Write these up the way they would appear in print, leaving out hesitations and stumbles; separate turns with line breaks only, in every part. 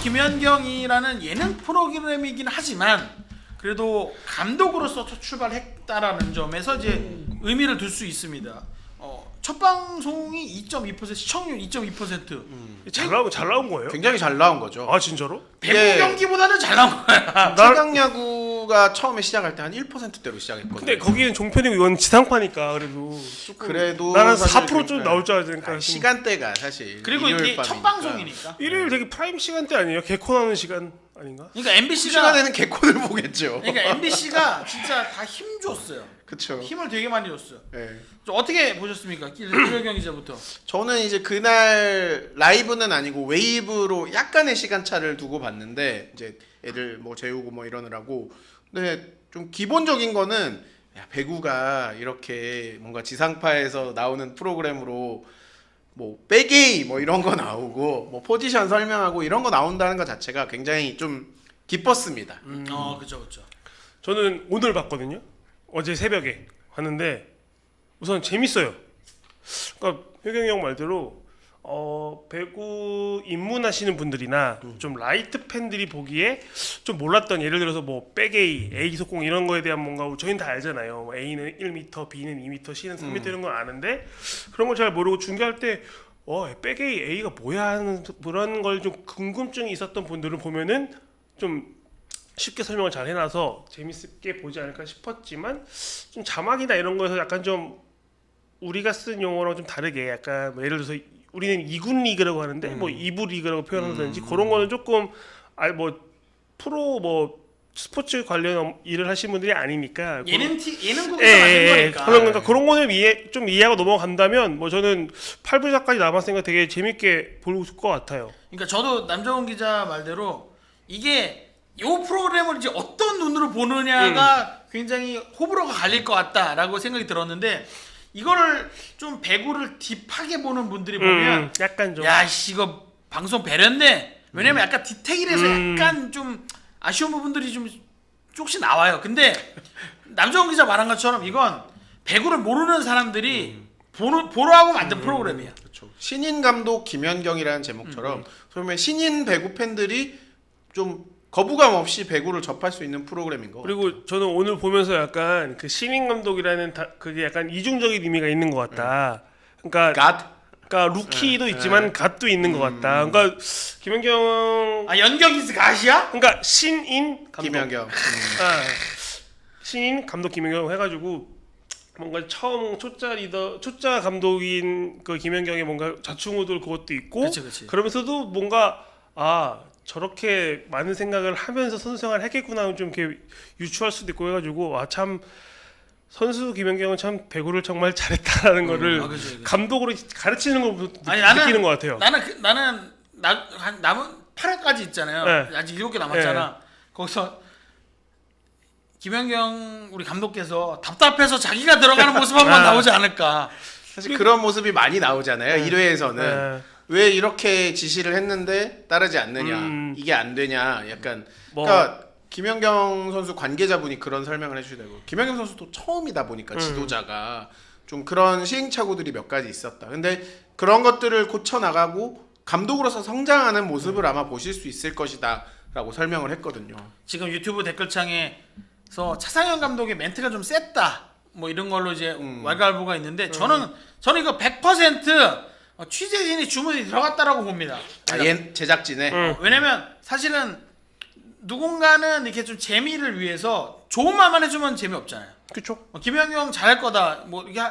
김연경이라는 예능 프로그램이긴 하지만 그래도 감독으로서 출발했다라는 점에서 이제 의미를 둘 수 있습니다. 첫 방송이 2.2% 시청률 2.2%.
잘 나온 거예요?
굉장히 잘 나온 거죠.
아 진짜로?
배구 경기보다는 잘 나온 거야.
최강야구가 처음에 시작할 때 한 1%대로 시작했거든요.
근데 거기는 종편이고 이건 지상파니까 그래도
그래도
나는
사실
4%좀 나올 줄 알았으니까
시간대가 사실
그리고 이게 첫 방송이니까.
일요일 되게 프라임 시간대 아니에요? 개코 나오는 시간 아닌가?
그러니까 MBC가
시간에는 개콘을 보겠죠.
그러니까 MBC가 진짜 다 힘 줬어요.
그렇죠.
힘을 되게 많이 줬어요.
네.
어떻게 보셨습니까? 김연경 기자부터.
저는 이제 그날 라이브는 아니고 웨이브로 약간의 시간차를 두고 봤는데 이제 애들 뭐 재우고 뭐 이러느라고. 근데 좀 기본적인 거는 야, 배구가 이렇게 뭔가 지상파에서 나오는 프로그램으로 뭐 백게이 뭐 이런 거 나오고 뭐 포지션 설명하고 이런 거 나온다는 것 자체가 굉장히 좀 기뻤습니다.
그렇죠.
저는 오늘 봤거든요. 어제 새벽에 봤는데 우선 재밌어요. 그러니까 효경이 형 말대로 배구 입문하시는 분들이나 좀 라이트 팬들이 보기에 좀 몰랐던 예를 들어서 뭐 백A, A 속공 이런 거에 대한 뭔가 저희는 다 알잖아요. 뭐 A는 1m, B는 2m, C는 3m 이런 건 아는데 그런 걸 잘 모르고 중계할 때 백A, A가 뭐야 하는 그런 걸 좀 궁금증이 있었던 분들은 보면은 좀 쉽게 설명을 잘 해놔서 재밌게 보지 않을까 싶었지만 좀 자막이나 이런 거에서 약간 좀 우리가 쓴 용어랑 좀 다르게 약간 뭐 예를 들어서 우리는 2군 리그라고 하는데 뭐 2부 리그라고 표현한다든지 그런 거는 조금 뭐 프로 뭐 스포츠 관련 일을 하신 분들이 아니니까
예능국에서 만든 거니까.
그러니까 그런 거는 좀 이해하고 넘어간다면 뭐 저는 8부작까지 남았으니까 되게 재밌게 볼 것 같아요.
그러니까 저도 남정훈 기자 말대로 이게 요 프로그램을 이제 어떤 눈으로 보느냐가 굉장히 호불호가 갈릴 것 같다라고 생각이 들었는데 이거를 좀 배구를 딥하게 보는 분들이 보면
약간 좀
야씨 이거 방송 배렸네. 왜냐면 약간 디테일에서 약간 좀 아쉬운 부분들이 좀 조금씩 나와요. 근데 남정훈 기자 말한 것처럼 이건 배구를 모르는 사람들이 보라고 만든 프로그램이야.
그렇죠. 신인 감독 김연경이라는 제목처럼 소위 신인 배구 팬들이 좀 거부감 없이 배구를 접할 수 있는 프로그램인 거.
그리고 저는 오늘 보면서 약간 그 신인 감독이라는 그게 약간 이중적인 의미가 있는 것 같다. 그러니까 루키도 있지만 갓도 있는 것 같다. 그러니까 김연경
연경이스 갓이야?
그러니까 신인 감독
김연경.
신인 감독 김연경 해가지고 뭔가 처음 초짜 감독인 그 김연경의 뭔가 자충우돌 그것도 있고
그치.
그러면서도 뭔가 저렇게 많은 생각을 하면서 선수 생활을 했겠구나 좀 이렇게 유추할 수도 있고 해가지고 참 선수 김연경은 참 배구를 정말 잘했다라는 거를
그치.
감독으로 가르치는 거
나는,
느끼는 것 같아요.
나는 남은 8회까지 있잖아요.
네.
아직 7개 남았잖아. 거기서 김연경 우리 감독께서 답답해서 자기가 들어가는 모습 한번 나오지 않을까.
사실 그런 모습이 많이 나오잖아요. 1회에서는. 왜 이렇게 지시를 했는데 따르지 않느냐 이게 안 되냐 약간 그러니까 김연경 선수 관계자분이 그런 설명을 해주시더라고요. 김연경 선수도 처음이다 보니까 지도자가 좀 그런 시행착오들이 몇 가지 있었다. 근데 그런 것들을 고쳐나가고 감독으로서 성장하는 모습을 아마 보실 수 있을 것이다 라고 설명을 했거든요.
지금 유튜브 댓글창에서 차상현 감독의 멘트가 좀 셌다 뭐 이런 걸로 이제 왈가왈부가 있는데 저는 이거 100% 취재진이 주문이 들어갔다라고 봅니다.
제작진에.
왜냐면 사실은 누군가는 이렇게 좀 재미를 위해서 좋은 말만 해주면 재미없잖아요.
그렇죠.
김연경 잘할 거다. 뭐 이게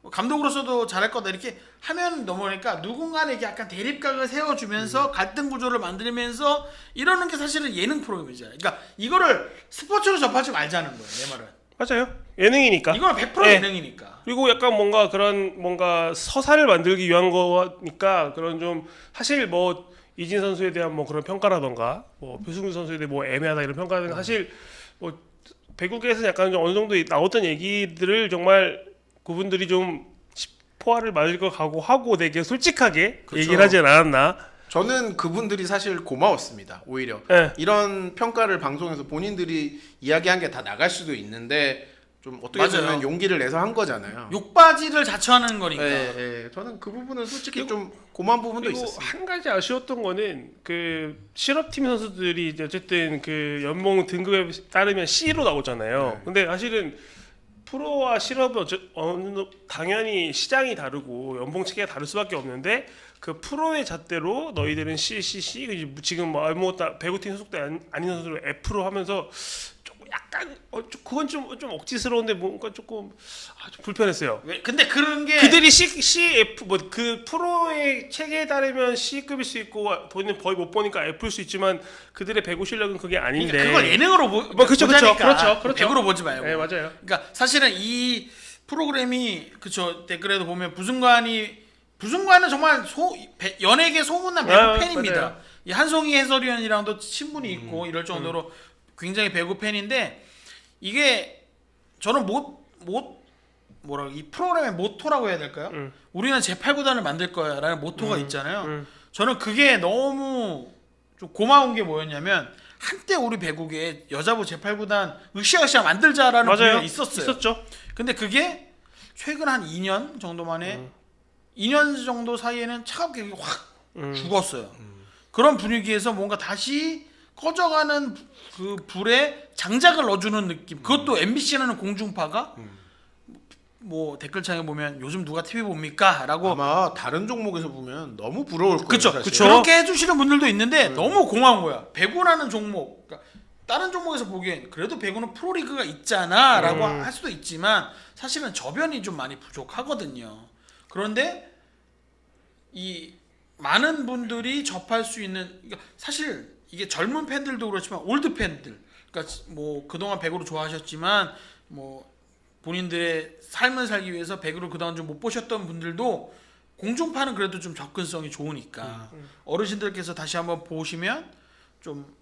감독으로서도 잘할 거다. 이렇게 하면 넘어가니까 누군가는 이렇게 약간 대립각을 세워주면서 갈등 구조를 만들면서 이러는 게 사실은 예능 프로그램이잖아요. 그러니까 이거를 스포츠로 접하지 말자는 거예요. 내 말은.
맞아요. 예능이니까.
이건 100% 예능이니까.
그리고 약간 뭔가 서사를 만들기 위한 거니까 그런 좀 사실 뭐 이진 선수에 대한 뭐 그런 평가라던가 뭐 표승준 선수에 대해 뭐 애매하다 이런 평가는 사실 뭐 배구계에서 약간 좀 어느 정도 나왔던 얘기들을 정말 그분들이 좀 포화를 맞을 거 각오하고 되게 솔직하게 그쵸. 얘기를 하지 않았나.
저는 그분들이 사실 고마웠습니다. 오히려 이런 평가를 방송에서 본인들이 이야기한 게 다 나갈 수도 있는데 좀 어떻게
맞아요.
보면 용기를 내서 한 거잖아요.
욕바지를 자처하는 거니까.
저는 그 부분은 솔직히 좀 고마운 부분도
그리고
있었어요.
한 가지 아쉬웠던 거는 그 실업팀 선수들이 이제 어쨌든 그 연봉 등급에 따르면 C로 나오잖아요.
네.
근데 사실은 프로와 실업은 당연히 시장이 다르고 연봉 체계가 다를 수밖에 없는데 그 프로의 잣대로 너희들은 C 지금 뭐 아무것도 배구팀 소속도 아닌 선수를 F로 하면서 조금 약간 그건 좀 억지스러운데 뭔가 조금 좀 불편했어요.
근데 그런 게
그들이 CF 뭐 그 프로의 체계에 따르면 C급일 수 있고 돈은 거의 못 버니까 F일 수 있지만 그들의 배구 실력은 그게 아닌데.
그러니까 그걸 예능으로
그렇죠.
보자니까 배구로 보지 말고.
네, 맞아요.
그러니까 사실은 이 프로그램이 그쵸 댓글에도 보면 부승관은 정말 연예계 소문난 배구 팬입니다.
맞아요.
이 한송이 해설위원이랑도 친분이 있고 이럴 정도로 굉장히 배구 팬인데 이게 저는 이 프로그램의 모토라고 해야 될까요? 우리는 제8구단을 만들 거야라는 모토가 있잖아요. 저는 그게 너무 좀 고마운 게 뭐였냐면 한때 우리 배구계에 여자부 제8구단 으쌰으쌰 만들자라는 분위기가 있었어요. 근데 그게 최근 한 2년 정도 만에 2년 정도 사이에는 차갑게 확 죽었어요. 그런 분위기에서 뭔가 다시 꺼져가는 그 불에 장작을 넣어주는 느낌. 그것도 MBC라는 공중파가 뭐 댓글창에 보면 요즘 누가 TV 봅니까? 라고
아마 다른 종목에서 보면 너무 부러울 거예요.
그쵸.
사실.
그렇게 해주시는 분들도 있는데 너무 고마운 거야. 배구라는 종목, 그러니까 다른 종목에서 보기엔 그래도 배구는 프로리그가 있잖아라고 할 수도 있지만 사실은 저변이 좀 많이 부족하거든요. 그런데 이 많은 분들이 접할 수 있는, 그러니까 사실 이게 젊은 팬들도 그렇지만 올드 팬들, 그러니까 뭐 그동안 배구를 좋아하셨지만 뭐 본인들의 삶을 살기 위해서 배구를 그동안 좀 못 보셨던 분들도 공중파는 그래도 좀 접근성이 좋으니까 어르신들께서 다시 한번 보시면 좀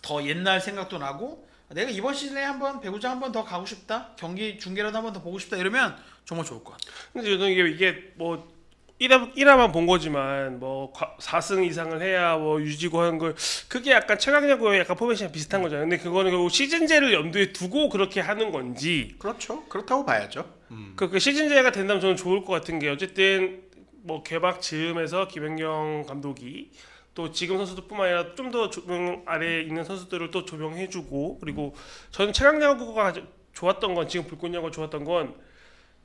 더 옛날 생각도 나고 내가 이번 시즌에 한번 배구장 한번 더 가고 싶다, 경기 중계라도 한번 더 보고 싶다 이러면 정말 좋을 것 같아요.
근데 저는 이게 뭐 1화만 본 거지만 뭐 4승 이상을 해야 뭐 유지고 하는 걸 그게 약간 최강야구의 약간 포메이션 비슷한 거잖아요. 근데 그거는 결국 시즌제를 염두에 두고 그렇게 하는 건지.
그렇죠. 그렇다고 봐야죠.
그 시즌제가 된다면 저는 좋을 것 같은 게 어쨌든 뭐 개막 즈음에서 김연경 감독이 또 지금 선수들뿐만 아니라 좀 더 조명 아래에 있는 선수들을 또 조명해주고, 그리고 저는 최강야구가 좋았던 건, 지금 불꽃야구가 좋았던 건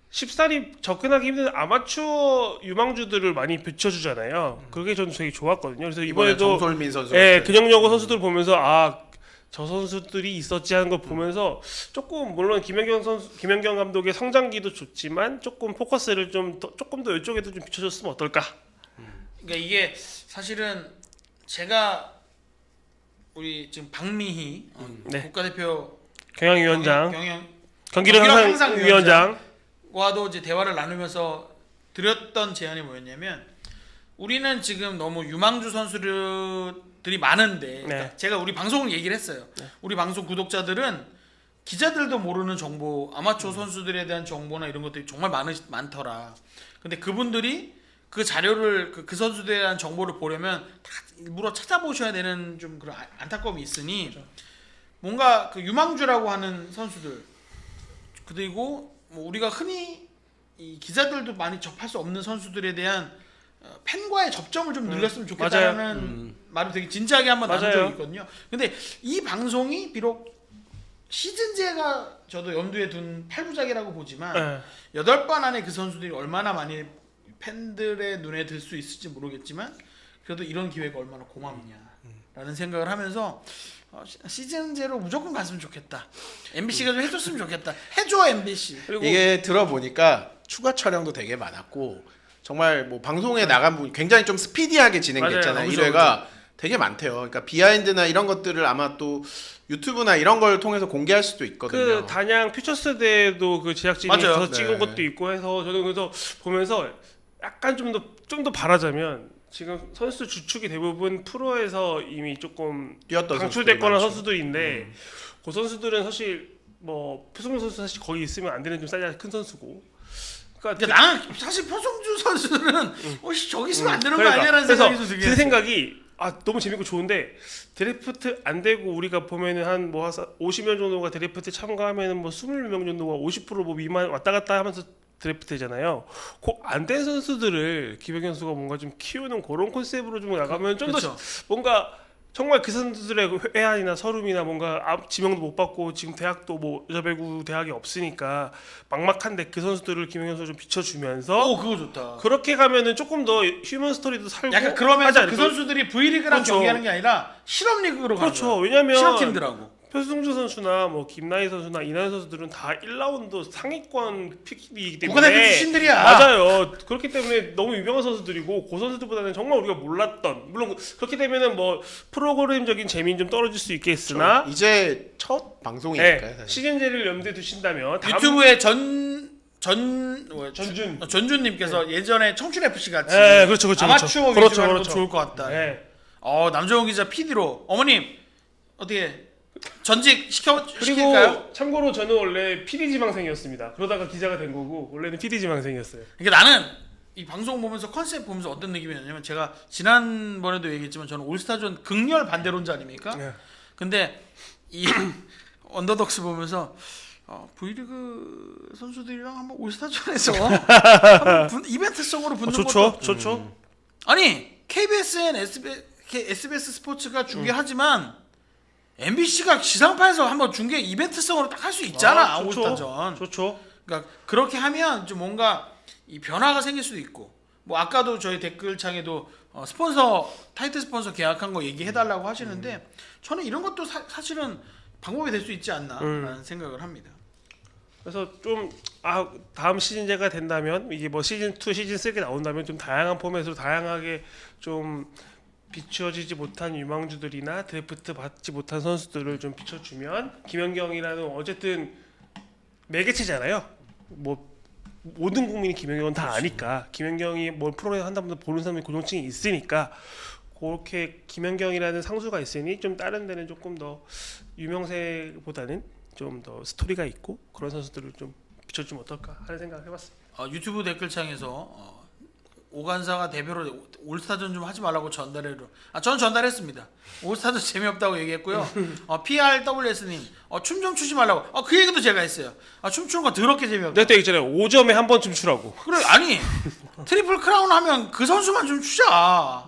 쉽사리 접근하기 힘든 아마추어 유망주들을 많이 비춰주잖아요. 그게 저는 되게 좋았거든요. 그래서 이번에도
정솔민 선수,
근영여고 선수들 보면서 저 선수들이 있었지 하는 걸 보면서 조금 물론 김연경 감독의 성장기도 좋지만 조금 포커스를 조금 더 이쪽에도 좀 비춰줬으면 어떨까?
그러니까 이게 사실은 제가 우리 지금 박미희
네.
국가대표
경영위원장,
경영
경기력 향상 위원장
와도 이제 대화를 나누면서 드렸던 제안이 뭐였냐면, 우리는 지금 너무 유망주 선수들이 많은데 그러니까 제가 우리 방송을 얘기를 했어요. 우리 방송 구독자들은 기자들도 모르는 정보, 아마추어 선수들에 대한 정보나 이런 것들이 정말 많더라. 근데 그분들이 그 자료를 그 선수들에 대한 정보를 보려면 다 일부러 찾아보셔야 되는 좀 그런 안타까움이 있으니 뭔가 그 유망주라고 하는 선수들, 그리고 뭐 우리가 흔히 이 기자들도 많이 접할 수 없는 선수들에 대한 팬과의 접점을 좀 늘렸으면 좋겠다는 말을 되게 진지하게 한번 나눈 적이 있거든요. 근데 이 방송이 비록 시즌제가 저도 염두에 둔 8부작이라고 보지만 8번 안에 그 선수들이 얼마나 많이 팬들의 눈에 들 수 있을지 모르겠지만 그래도 이런 기회가 얼마나 고맙냐라는 생각을 하면서 시즌제로 무조건 갔으면 좋겠다. MBC가 좀 해줬으면 좋겠다. 해줘 MBC. 그리고
이게 들어보니까 추가 촬영도 되게 많았고 정말 뭐 방송에 나간 분 굉장히 좀 스피디하게 진행됐잖아요. 1회가 되게 많대요. 그러니까 비하인드나 이런 것들을 아마 또 유튜브나 이런 걸 통해서 공개할 수도 있거든요.
그 단양 퓨처스대도 그 제작진이 가서 찍은 것도 있고 해서 저는 그래서 보면서 약간 좀 더 바라자면 지금 선수 주축이 대부분 프로에서 이미 조금 방출됐거나 선수들인데 그 선수들은 사실 뭐 표성준 선수 사실 거기 있으면 안 되는 좀 사이즈 큰 선수고.
그러니까 나는 사실 표성준 선수들은 저기 있으면 안 되는 거 아니야라는 생각이 좀 들긴
그 생각이 너무 재밌고 좋은데 드래프트 안 되고 우리가 보면은 한 뭐 50명 정도가 드래프트 참가하면은 뭐 20명 정도가 50%뭐 미만 왔다 갔다 하면서 드래프트잖아요. 그 안 된 선수들을 김연경 선수가 뭔가 좀 키우는 그런 컨셉으로 좀 나가면 좀 더
그렇죠.
뭔가 정말 그 선수들의 회한이나 서름이나 뭔가 지명도 못 받고 지금 대학도 뭐 여자 배구 대학이 없으니까 막막한데 그 선수들을 김연경 선수 좀 비춰주면서
오 그거 좋다.
그렇게 가면은 조금 더 휴먼 스토리도 살고
약간 그러면서
하지
그
않을까요?
선수들이 V리그랑
그렇죠.
경기하는 게 아니라 실업리그로 가는
그렇죠.
거야.
왜냐면
실업팀들하고.
표승주 선수나 뭐 김나희 선수나 이나연 선수들은 다 1라운드 상위권 픽이기 때문에
국가대표 출신들이야.
맞아요. 그렇기 때문에 너무 유명한 선수들이고 그 선수들보다는 정말 우리가 몰랐던 물론 그렇게 되면은 뭐 프로그램적인 재미는 좀 떨어질 수 있겠으나
이제 첫 방송이니까요. 사실.
시즌제를 염두에 두신다면 다음
유튜브에 전준님께서 예전에 청춘 FC 같이
그렇죠.
아마추어
그렇죠.
위주로 하는 거
그렇죠.
좋을 것 같다.
네.
남정훈 기자 PD로 어머님 어떻게 전직
그리고
시킬까요?
참고로 저는 원래 PD 지망생이었습니다. 그러다가 기자가 된 거고 원래는 PD 지망생이었어요.
그러니까 나는 이 방송 보면서 컨셉 보면서 어떤 느낌이었냐면 제가 지난번에도 얘기했지만 저는 올스타전 극렬 반대론자 아닙니까?
네.
근데 이 언더독스 보면서 V리그 선수들이랑 한번 올스타전에서 한번 이벤트성으로 붙는 것도
좋죠.
아니 KBSN, SBS 스포츠가 중계하지만 MBC가 지상파에서 한번 중계 이벤트성으로 딱 할 수 있잖아. 올스타전.
좋죠.
그러니까 그렇게 하면 좀 뭔가 이 변화가 생길 수도 있고 뭐 아까도 저희 댓글창에도 스폰서 타이틀 스폰서 계약한 거 얘기해달라고 하시는데 저는 이런 것도 사실은 방법이 될 수 있지 않나라는 생각을 합니다.
그래서 좀 다음 시즌제가 된다면 이게 뭐 시즌 2, 시즌 3가 나온다면 좀 다양한 포맷으로 다양하게 좀 비추어지지 못한 유망주들이나 드래프트 받지 못한 선수들을 좀 비춰주면 김연경이라는 어쨌든 매개체잖아요. 뭐 모든 국민이 김연경은 다 아니까 김연경이 뭘 프로그램 한다면 보는 사람이 고정층이 있으니까 그렇게 김연경이라는 상수가 있으니 좀 다른 데는 조금 더 유명세보다는 좀 더 스토리가 있고 그런 선수들을 좀 비춰주면 어떨까 하는 생각을 해봤습니다.
유튜브 댓글창에서 오간사가 대표로 올스타전 좀 하지 말라고 전달해로. 저는 전달했습니다. 올스타전 재미없다고 얘기했고요. PRWS님 춤 좀 추지 말라고. 그 얘기도 제가 했어요. 춤추는 거 더럽게 재미없다.
내가 있잖아요. 5점에 한 번 춤추라고.
그래 아니 트리플 크라운 하면 그 선수만 좀 추자.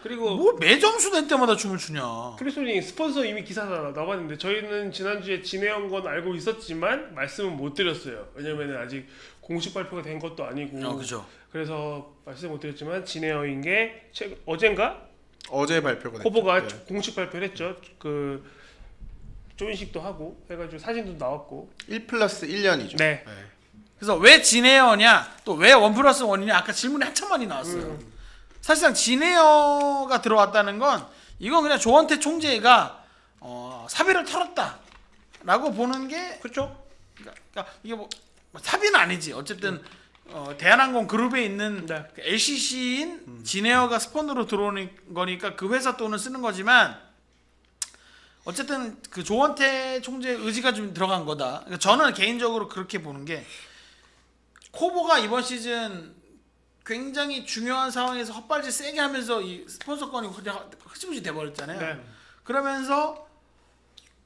그리고
뭐 매점수 될 때마다 춤을 추냐.
크리스님 스폰서 이미 기사 나왔는데 저희는 지난주에 진해온 건 알고 있었지만 말씀은 못 드렸어요. 왜냐면 아직 공식 발표가 된 것도 아니고.
그죠.
그래서 말씀 못 드렸지만 진해어인 게 어젠가
어제 발표가
코보가
됐죠. 네.
공식 발표를 했죠. 그 조인식도 하고 해가지고 사진도 나왔고.
1+1년이죠.
네.
그래서 왜 진에어냐 또 왜 1+1이냐 아까 질문이 한참 많이 나왔어요. 사실상 진에어가 들어왔다는 건 이건 그냥 조원태 총재가 사비를 털었다라고 보는 게
그렇죠.
그러니까 이게 뭐 사비는 아니지. 어쨌든 대한항공 그룹에 있는
네.
그 LCC인 진에어가 스폰으로 들어오는 거니까 그 회사 돈을 쓰는 거지만 어쨌든 그 조원태 총재의 의지가 좀 들어간 거다. 그러니까 저는 개인적으로 그렇게 보는 게 코보가 이번 시즌 굉장히 중요한 상황에서 헛발질 세게 하면서 이 스폰서권이 흐지부지 돼버렸잖아요.
네.
그러면서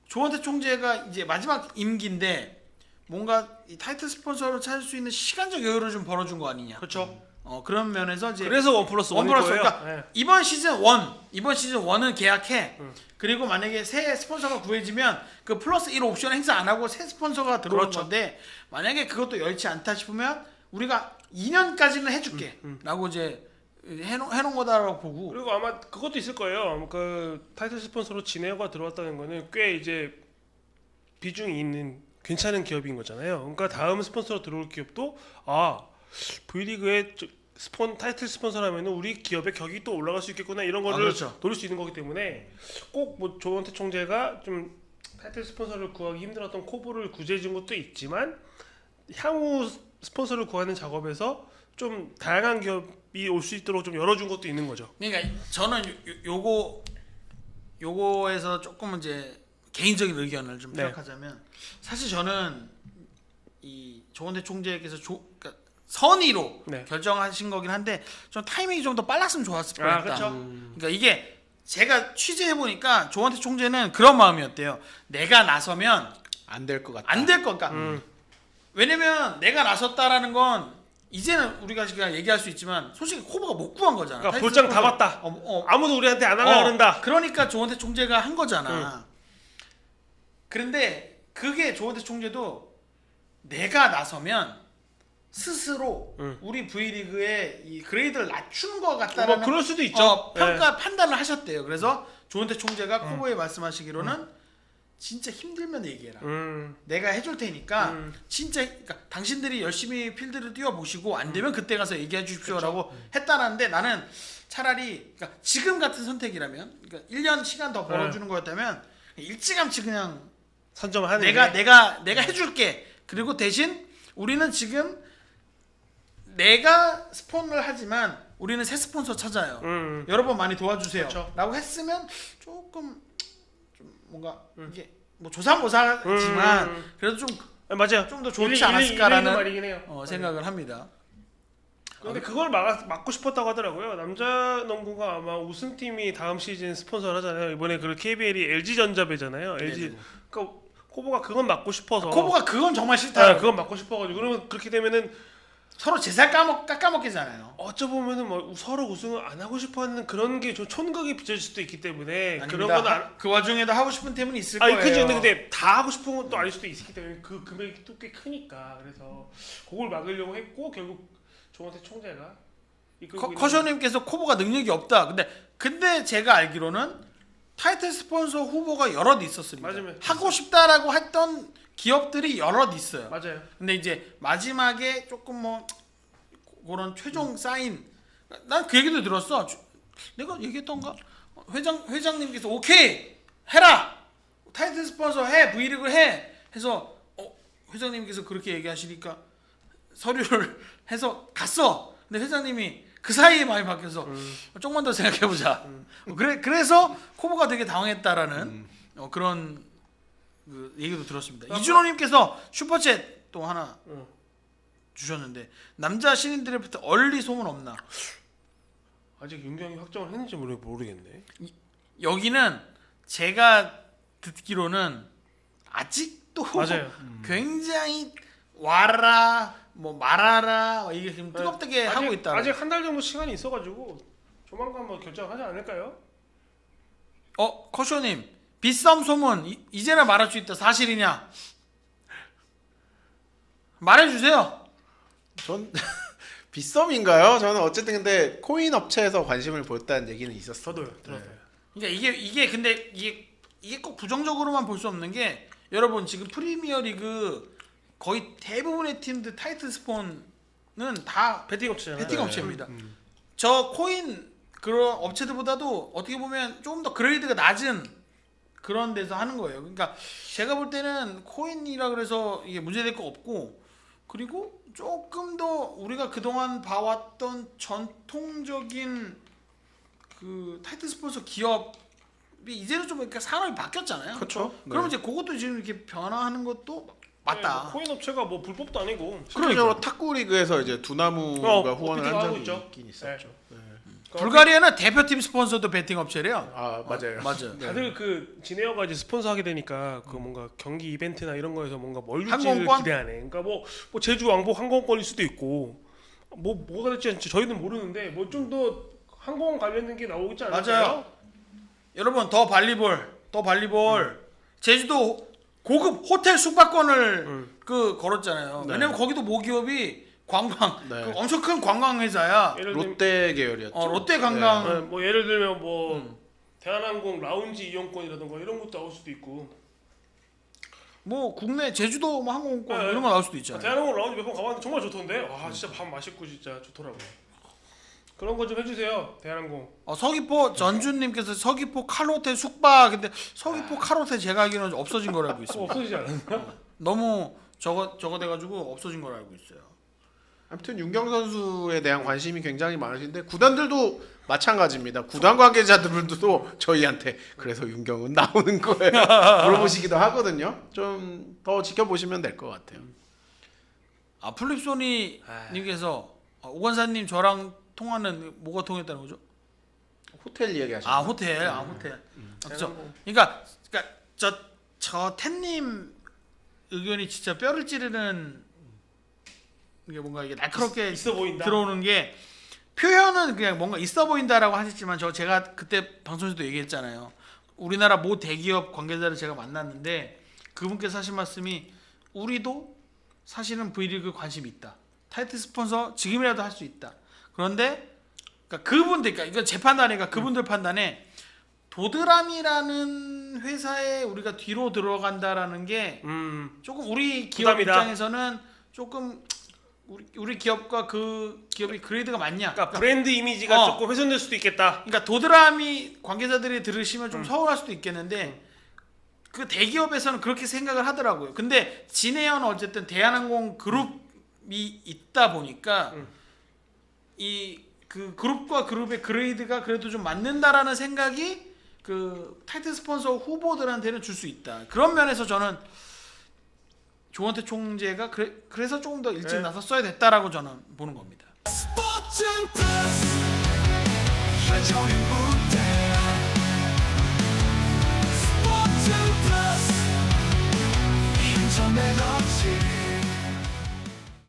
조원태 총재가 이제 마지막 임기인데 뭔가 이 타이틀 스폰서를 찾을 수 있는 시간적 여유를 좀 벌어준 거 아니냐.
그렇죠.
그런 면에서 이제
그래서 1+1일 거예요.
그러니까
네.
이번 시즌 1은 계약해. 그리고 만약에 새 스폰서가 구해지면 그 플러스 1 옵션 행사 안 하고 새 스폰서가 들어오는
그렇죠.
건데 만약에 그것도 여의치 않다 싶으면 우리가 2년까지는 해줄게 라고 이제 해놓은 거다라고 보고.
그리고 아마 그것도 있을 거예요. 그 타이틀 스폰서로 진에어가 들어왔다는 거는 꽤 이제 비중이 있는 괜찮은 기업인 거잖아요. 그러니까 다음 스폰서로 들어올 기업도 V리그에 타이틀 스폰서라면 우리 기업의 격이 또 올라갈 수 있겠구나 이런 거를
그렇죠.
노릴 수 있는 거기 때문에 꼭 뭐 조원태 총재가 좀 타이틀 스폰서를 구하기 힘들었던 코보를 구제해 준 것도 있지만 향후 스폰서를 구하는 작업에서 좀 다양한 기업이 올 수 있도록 좀 열어준 것도 있는 거죠.
그러니까 저는 요거에서 조금 이제 개인적인 의견을 좀
네.
표현하자면 사실 저는 이 조원태 총재께서 그러니까 선의로
네.
결정하신 거긴 한데 좀 타이밍이 좀 더 빨랐으면 좋았을 뻔했다.
그렇죠.
그러니까 이게 제가 취재해 보니까 조원태 총재는 그런 마음이었대요. 내가 나서면
안 될 것 같다.
안 될 것 같다. 왜냐면 내가 나섰다라는 건 이제는 우리가 지금 얘기할 수 있지만 솔직히 코보가 못 구한 거잖아.
그러니까 볼장 다 봤다. 아무도 우리한테 안 하려 그런다.
그러니까 조원태 총재가 한 거잖아. 그런데 그게 조원태 총재도 내가 나서면 스스로 우리 V리그의 이 그레이드를 낮추는 것 같다는
뭐 그럴 수도 있죠.
평가 판단을 하셨대요. 그래서 조원태 총재가 코보에 말씀하시기로는 진짜 힘들면 얘기해라. 내가 해줄 테니까 진짜 그러니까 당신들이 열심히 필드를 뛰어보시고 안 되면 그때 가서 얘기해 주십시오라고 했다는데 나는 차라리 그러니까 지금 같은 선택이라면 그러니까 1년 시간 더 벌어주는 거였다면 일찌감치 그냥
선점하는
내가 해줄게. 그리고 대신 우리는 지금 내가 스폰을 하지만 우리는 새 스폰서 찾아요. 여러분 많이 도와주세요.
그렇죠.
라고 했으면 조금 좀 뭔가 이게 뭐 조삼모사지만 그래도 좀
맞아요.
좀 더 좋지 않았을까라는
말이긴 해요.
생각을 합니다.
근데 그걸 막고 싶었다고 하더라고요. 남자 농구가 아마 우승팀이 다음 시즌 스폰서를 하잖아요. 이번에 그 KBL이 LG전자배잖아요. LG. 그러니까 코보가 그건 막고 싶어서.
코보가 그건 정말 싫다.
그건 막고 싶어가지고 그러면 그렇게 되면은
서로 제살 깎아먹기잖아요.
어쩌보면은 뭐 서로 우승을 안 하고 싶어하는 그런 게 좀 촌극이 빚어질 수도 있기 때문에
아닙니다.
그런 건
그 와중에도 하고 싶은 팀은 있을 거예요.
그죠. 근데 다 하고 싶은 건 또 아닐 수도 있기 때문에 그 금액이 또 꽤 크니까 그래서 그걸 막으려고 했고 결국 조원태 총재가
커쇼님께서 코보가 능력이 없다. 근데 제가 알기로는 타이틀 스폰서 후보가 여럿 있었습니다.
맞으면
하고 싶다라고 했던 기업들이 여럿 있어요.
맞아요.
근데 이제 마지막에 조금 뭐 그런 최종 사인 난 그 얘기도 들었어. 내가 얘기했던가? 회장님께서 오케이 해라 타이틀 스폰서 해 V리그 해 해서 회장님께서 그렇게 얘기하시니까 서류를 해서 갔어. 근데 회장님이 그 사이에 많이 바뀌어서 조금만 더 생각해보자. 그래서 코보가 되게 당황했다라는 그런 그 얘기도 들었습니다. 이준호님께서 슈퍼챗 또 하나 주셨는데 남자 신인 드래프트 얼리 소문 없나?
아직 윤경이 확정을 했는지 모르겠네.
여기는 제가 듣기로는 아직도
맞아요.
굉장히 와라 뭐 말아라 이게 지금 뜨겁게 하고 있다.
아직 한 달 정도 시간이 있어가지고 조만간 뭐 결정하지 않을까요?
커쇼님 빗썸 소문 이제는 말할 수 있다. 사실이냐? 말해주세요.
전 빗썸인가요? 저는 어쨌든 근데 코인 업체에서 관심을 보였다는 얘기는 있었어요.
저도요. 들었어요.
그러니까 이게 근데 이게 꼭 부정적으로만 볼 수 없는 게 여러분 지금 프리미어리그 거의 대부분의 팀들 타이틀 스폰은 다
배팅 업체잖아요.
배팅 업체입니다. 저 코인 그런 업체들보다도 어떻게 보면 조금 더 그레이드가 낮은 그런 데서 하는 거예요. 그러니까 제가 볼 때는 코인이라 그래서 이게 문제될 거 없고 그리고 조금 더 우리가 그동안 봐왔던 전통적인 그 타이틀 스폰서 기업이 이제는 좀 그러니까 산업이 바뀌었잖아요.
그렇죠.
그러면 이제 그것도 지금 이렇게 변화하는 것도 맞다.
코인 업체가 뭐 불법도 아니고
실질적으로 탁구 리그에서 이제 두나무가 후원을 한 적이 있긴 있었죠.
불가리아는 대표팀 스폰서도 베팅 업체래요.
아 맞아요.
맞아요.
다들 그 지네어가 이제 스폰서 하게 되니까 그 뭔가 경기 이벤트나 이런 거에서 뭔가 뭘 줄지를
항공권?
기대하네. 그러니까 뭐 제주 왕복 항공권일 수도 있고 뭐가 될지 저희는 모르는데 뭐 좀 더 항공 관련된 게 나오지 않을까요?
맞아요. 여러분 더 발리볼 제주도 고급 호텔 숙박권을 그 걸었잖아요.
네.
왜냐면 거기도 모기업이 관광
네.
그 엄청 큰 관광 회사야.
예를 들면
롯데 계열이었죠.
롯데 관광
뭐 예를 들면 뭐 대한항공 라운지 이용권이라든가 이런 것도 나올 수도 있고
뭐 국내 제주도 뭐 항공권
네.
이런 거 나올 수도 있잖아요.
대한항공 라운지 몇 번 가봤는데 정말 좋던데 와 진짜 밥 맛있고 진짜 좋더라고요. 그런 거 좀 해주세요 대한항공.
서귀포 전준님께서 서귀포 칼호텔 숙박 근데 서귀포 칼호텔 제가 알기로는 없어진 걸로 알고 있습니다.
없어지지 않았나?
너무 저거 돼가지고 없어진 걸로 알고 있어요.
아무튼 윤경 선수에 대한 관심이 굉장히 많으신데 구단들도 마찬가지입니다. 구단 관계자들도 저희한테 그래서 윤경은 나오는 거예요 물어보시기도 하거든요. 좀 더 지켜보시면 될 것 같아요.
플립소니님께서 오건사님 저랑 통화는 뭐가 통했다는 거죠?
호텔 이야기하시는
아 호텔, 그렇죠. 그러니까 저 텐님 의견이 진짜 뼈를 찌르는 이게 뭔가 이게 날카롭게
있어 보인다.
들어오는 게 표현은 그냥 뭔가 있어 보인다라고 하셨지만 제가 그때 방송에서도 얘기했잖아요. 우리나라 모 대기업 관계자를 제가 만났는데 그분께서 하신 말씀이 우리도 사실은 V리그 관심이 있다. 타이틀 스폰서 지금이라도 할 수 있다. 그런데 그러니까 이건 제 판단이니까 그분들 판단에 도드람이라는 회사에 우리가 뒤로 들어간다라는 게 조금 우리 기업
부담이다.
입장에서는 조금 우리 기업과 그 기업이 그레이드가 맞냐?
그러니까 브랜드 이미지가 조금 훼손될 수도 있겠다.
그러니까 도드람이 관계자들이 들으시면 좀 서운할 수도 있겠는데 그 대기업에서는 그렇게 생각을 하더라고요. 근데 진해연 어쨌든 대한항공 그룹이 있다 보니까 이 그 그룹과 그룹의 그레이드가 그래도 좀 맞는다라는 생각이 그 타이틀 스폰서 후보들한테는 줄 수 있다. 그런 면에서 저는 조원태 총재가 그래서 조금 더 일찍 나섰어야 됐다라고 저는 보는 겁니다.
스포츠 플러스 한정의 무대 스포츠 플러스 인터넷 없이